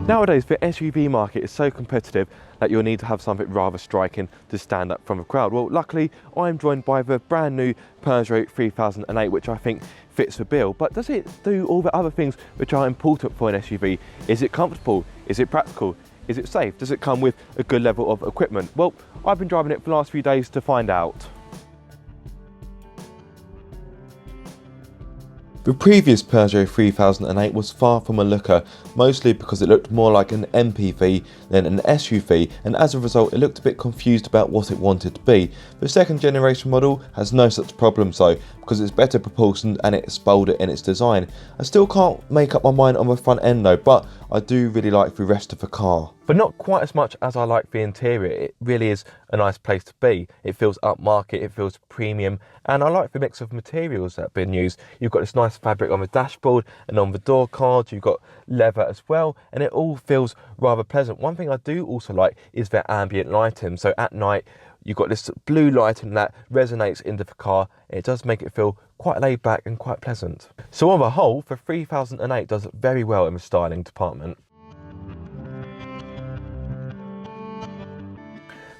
Nowadays, the SUV market is so competitive that you'll need to have something rather striking to stand up from the crowd. Well, luckily, I'm joined by the brand new Peugeot 3008, which I think fits the bill. But does it do all the other things which are important for an SUV? Is it comfortable? Is it practical? Is it safe? Does it come with a good level of equipment? Well, I've been driving it for the last few days to find out. The previous Peugeot 3008 was far from a looker, mostly because it looked more like an MPV than an SUV, and as a result it looked a bit confused about what it wanted to be. The second generation model has no such problems though, because it's better propulsion and it's bolder in its design. I still can't make up my mind on the front end though, but I do really like the rest of the car. But not quite as much as I like the interior. It really is a nice place to be. It feels upmarket, it feels premium, and I like the mix of materials that have been used. You've got this nice fabric on the dashboard and on the door cards, you've got leather as well, and it all feels rather pleasant. One thing I do also like is their ambient lighting. So at night, you've got this blue lighting that resonates into the car. It does make it feel quite laid back and quite pleasant. So on the whole, the 3008 does very well in the styling department.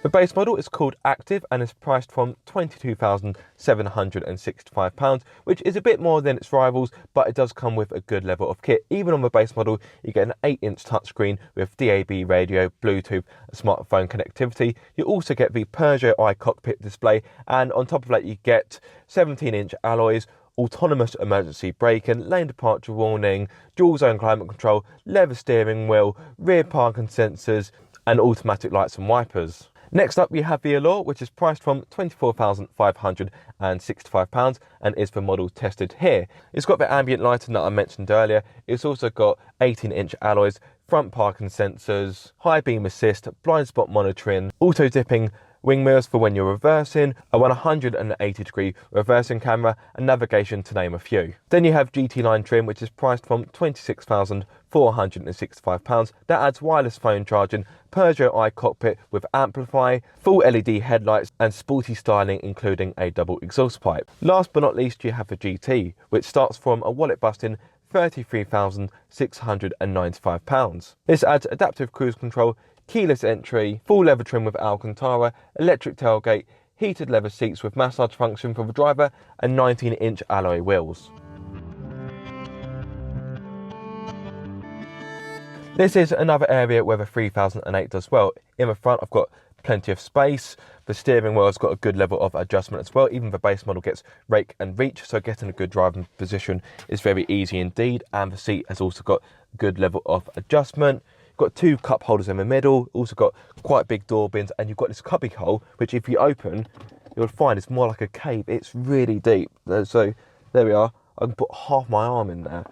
The base model is called Active and is priced from £22,765, which is a bit more than its rivals, but it does come with a good level of kit. Even on the base model, you get an 8-inch touchscreen with DAB radio, Bluetooth, smartphone connectivity. You also get the Peugeot iCockpit display, and on top of that you get 17-inch alloys, autonomous emergency braking, lane departure warning, dual zone climate control, leather steering wheel, rear parking sensors, and automatic lights and wipers. Next up, we have the Allure, which is priced from £24,565 and is the model tested here. It's got the ambient lighting that I mentioned earlier. It's also got 18-inch alloys, front parking sensors, high beam assist, blind spot monitoring, auto dipping wing mirrors for when you're reversing, a 180-degree reversing camera, and navigation, to name a few. Then you have GT line trim, which is priced from £26,465. That adds wireless phone charging, Peugeot iCockpit with Amplify, full LED headlights, and sporty styling, including a double exhaust pipe. Last but not least, you have the GT, which starts from a wallet-busting £33,695. This adds adaptive cruise control, keyless entry, full leather trim with Alcantara, electric tailgate, heated leather seats with massage function for the driver, and 19-inch alloy wheels. This is another area where the 3008 does well. In the front, I've got plenty of space. The steering wheel has got a good level of adjustment as well. Even the base model gets rake and reach, so getting a good driving position is very easy indeed. And the seat has also got a good level of adjustment. Got two cup holders in the middle, also got quite big door bins, and you've got this cubby hole, which if you open, you'll find it's more like a cave. It's really deep. So there we are. I can put half my arm in there.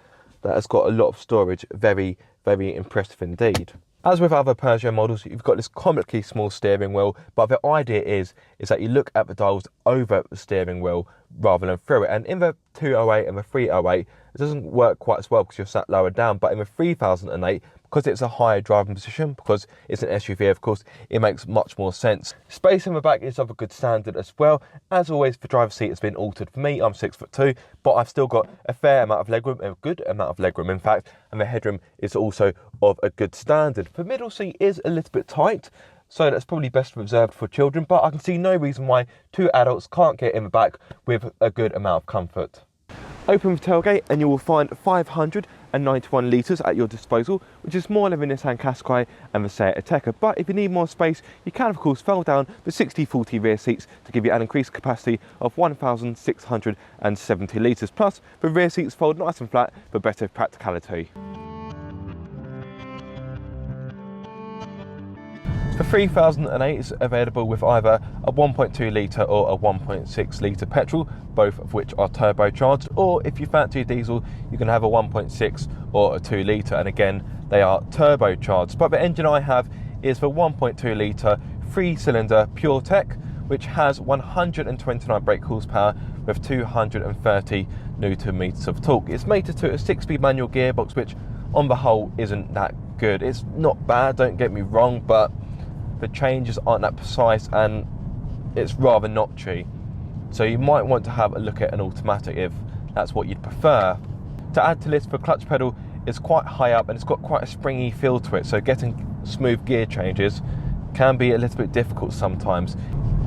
That has got a lot of storage. Very, very impressive indeed. As with other Peugeot models, you've got this comically small steering wheel, but the idea is that you look at the dials over the steering wheel rather than through it. And in the 208 and the 308, it doesn't work quite as well because you're sat lower down, but in the 3008, because it's a higher driving position, because it's an SUV of course, it makes much more sense. Space in the back is of a good standard as well. As always, the driver's seat has been altered for me. I'm 6'2", but I've still got a fair amount of legroom, a good amount of legroom in fact, and the headroom is also of a good standard. The middle seat is a little bit tight, so that's probably best reserved for children, but I can see no reason why two adults can't get in the back with a good amount of comfort. Open the tailgate and you will find 591 litres at your disposal, which is more than the Nissan Qashqai and the Seat Ateca. But if you need more space, you can of course fold down the 60/40 rear seats to give you an increased capacity of 1,670 litres. Plus, the rear seats fold nice and flat for better practicality. The 3008 is available with either a 1.2 litre or a 1.6 litre petrol, both of which are turbocharged, or if you fancy a diesel, you can have a 1.6 or a 2 litre, and again, they are turbocharged. But the engine I have is the 1.2 litre 3-cylinder PureTech, which has 129 brake horsepower with 230 newton meters of torque. It's mated to a 6-speed manual gearbox, which on the whole isn't that good. It's not bad, don't get me wrong, but the changes aren't that precise and it's rather notchy. So you might want to have a look at an automatic if that's what you'd prefer. To add to this, the clutch pedal is quite high up and it's got quite a springy feel to it, so getting smooth gear changes can be a little bit difficult sometimes.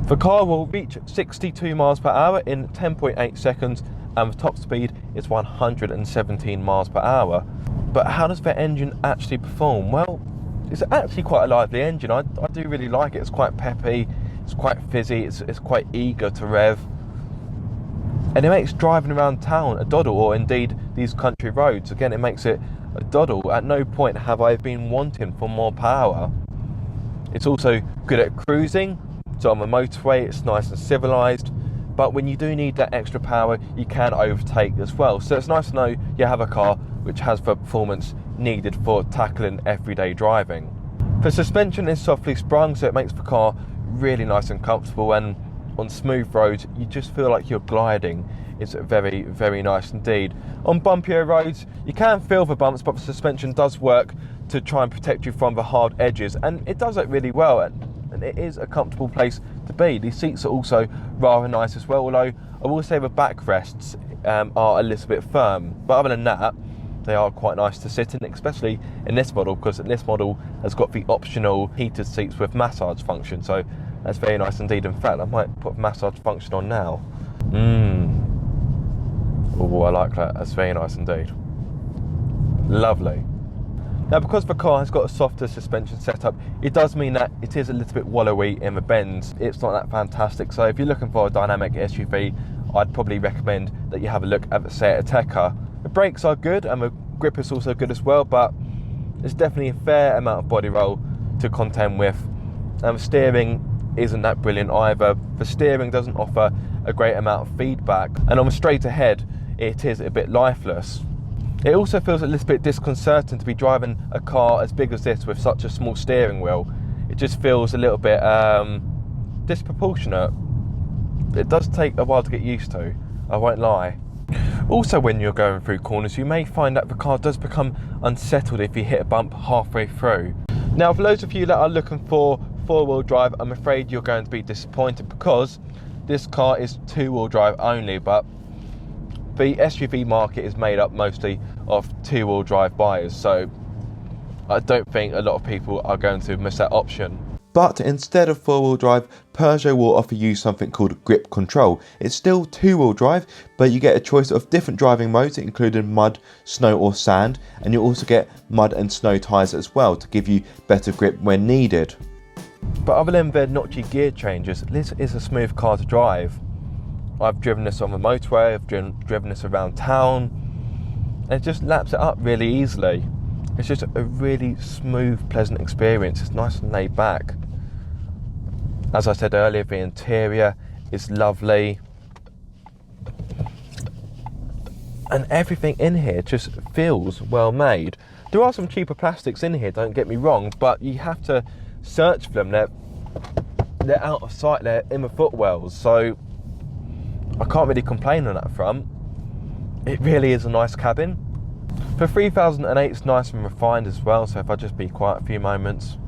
The car will reach 62 miles per hour in 10.8 seconds and the top speed is 117 miles per hour. But how does the engine actually perform? Well, it's actually quite a lively engine. I do really like it. It's quite peppy, it's quite fizzy, it's quite eager to rev. And it makes driving around town a doddle, or indeed these country roads, again, it makes it a doddle. At no point have I been wanting for more power. It's also good at cruising, so on the motorway it's nice and civilised, but when you do need that extra power, you can overtake as well. So it's nice to know you have a car which has the performance needed for tackling everyday driving. The suspension is softly sprung, so it makes the car really nice and comfortable, and on smooth roads you just feel like you're gliding. It's very, very nice indeed. On bumpier roads you can feel the bumps, but the suspension does work to try and protect you from the hard edges, and it does it really well, and it is a comfortable place to be. These seats are also rather nice as well, although I will say the backrests are a little bit firm, but other than that they are quite nice to sit in, especially in this model, because this model has got the optional heated seats with massage function, so that's very nice indeed. In fact, I might put massage function on now. Oh, I like that. That's very nice indeed. Lovely. Now, because the car has got a softer suspension setup, it does mean that it is a little bit wallowy in the bends. It's not that fantastic, so if you're looking for a dynamic SUV, I'd probably recommend that you have a look at the Seat Ateca. The brakes are good and the grip is also good as well, but there's definitely a fair amount of body roll to contend with. And the steering isn't that brilliant either. The steering doesn't offer a great amount of feedback, and on the straight ahead it is a bit lifeless. It also feels a little bit disconcerting to be driving a car as big as this with such a small steering wheel. It just feels a little bit disproportionate. It does take a while to get used to, I won't lie. Also, when you're going through corners, you may find that the car does become unsettled if you hit a bump halfway through. Now, for those of you that are looking for four-wheel drive, I'm afraid you're going to be disappointed, because this car is two-wheel drive only, but the SUV market is made up mostly of two-wheel drive buyers, so I don't think a lot of people are going to miss that option. But instead of four-wheel drive, Peugeot will offer you something called grip control. It's still two-wheel drive, but you get a choice of different driving modes, including mud, snow or sand, and you also get mud and snow tyres as well to give you better grip when needed. But other than the notchy gear changes, this is a smooth car to drive. I've driven this on the motorway, I've driven this around town, and it just laps it up really easily. It's just a really smooth, pleasant experience. It's nice and laid back. As I said earlier, the interior is lovely, and everything in here just feels well made. There are some cheaper plastics in here, don't get me wrong, but you have to search for them. They're out of sight, they're in the footwells, so I can't really complain on that front. It really is a nice cabin. For 3008, it's nice and refined as well, so if I just be quiet a few moments,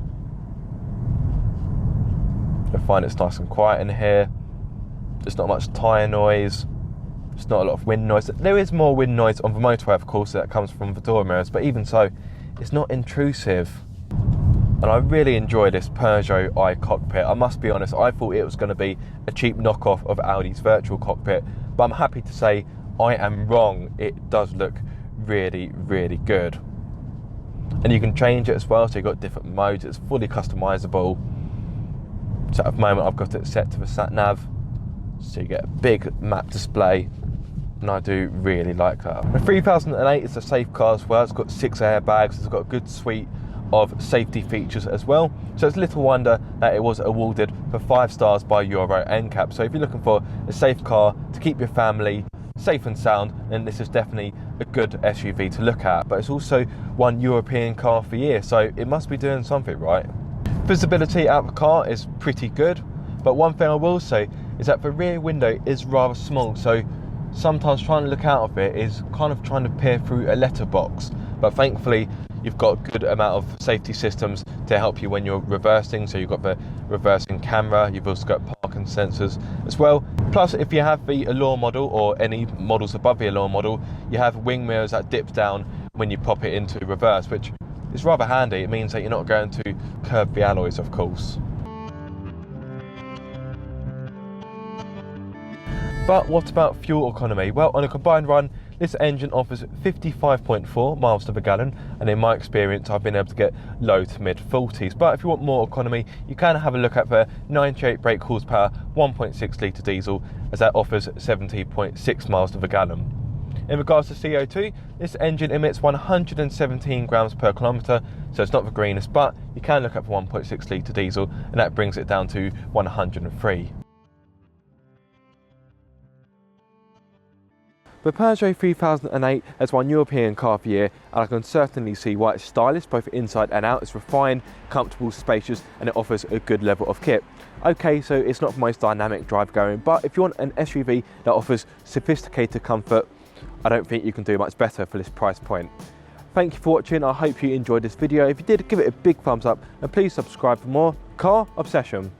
you'll find it's nice and quiet in here. There's not much tyre noise, there's not a lot of wind noise. There is more wind noise on the motorway, of course, that comes from the door mirrors, but even so, it's not intrusive. And I really enjoy this Peugeot iCockpit. I must be honest, I thought it was going to be a cheap knockoff of Audi's virtual cockpit, but I'm happy to say I am wrong. It does look really, really good. And you can change it as well, so you've got different modes. It's fully customizable. So at the moment I've got it set to the sat nav, so you get a big map display, and I do really like that. The 3008 is a safe car as well. It's got 6 airbags, it's got a good suite of safety features as well, so it's little wonder that it was awarded for 5 stars by Euro NCAP. So if you're looking for a safe car to keep your family safe and sound, then this is definitely a good SUV to look at. But it's also won European Car of the Year, so it must be doing something right. Visibility out of the car is pretty good, but one thing I will say is that the rear window is rather small, so sometimes trying to look out of it is kind of trying to peer through a letterbox. But thankfully you've got a good amount of safety systems to help you when you're reversing. So you've got the reversing camera, you've also got parking sensors as well. Plus, if you have the Allure model or any models above the Allure model, you have wing mirrors that dip down when you pop it into reverse, which is rather handy. It means that you're not going to curb the alloys, of course. But what about fuel economy? Well, on a combined run, this engine offers 55.4 miles to the gallon, and in my experience I've been able to get low to mid 40s. But if you want more economy, you can have a look at the 98 brake horsepower 1.6 litre diesel, as that offers 70.6 miles to the gallon. In regards to CO2, this engine emits 117 grams per kilometre, so it's not the greenest, but you can look at the 1.6 litre diesel, and that brings it down to 103. The Peugeot 3008 has won European Car of the Year, and I can certainly see why it's stylish both inside and out. It's refined, comfortable, spacious, and it offers a good level of kit. Okay, so it's not the most dynamic drive going, but if you want an SUV that offers sophisticated comfort, I don't think you can do much better for this price point. Thank you for watching. I hope you enjoyed this video. If you did, give it a big thumbs up, and please subscribe for more car obsession.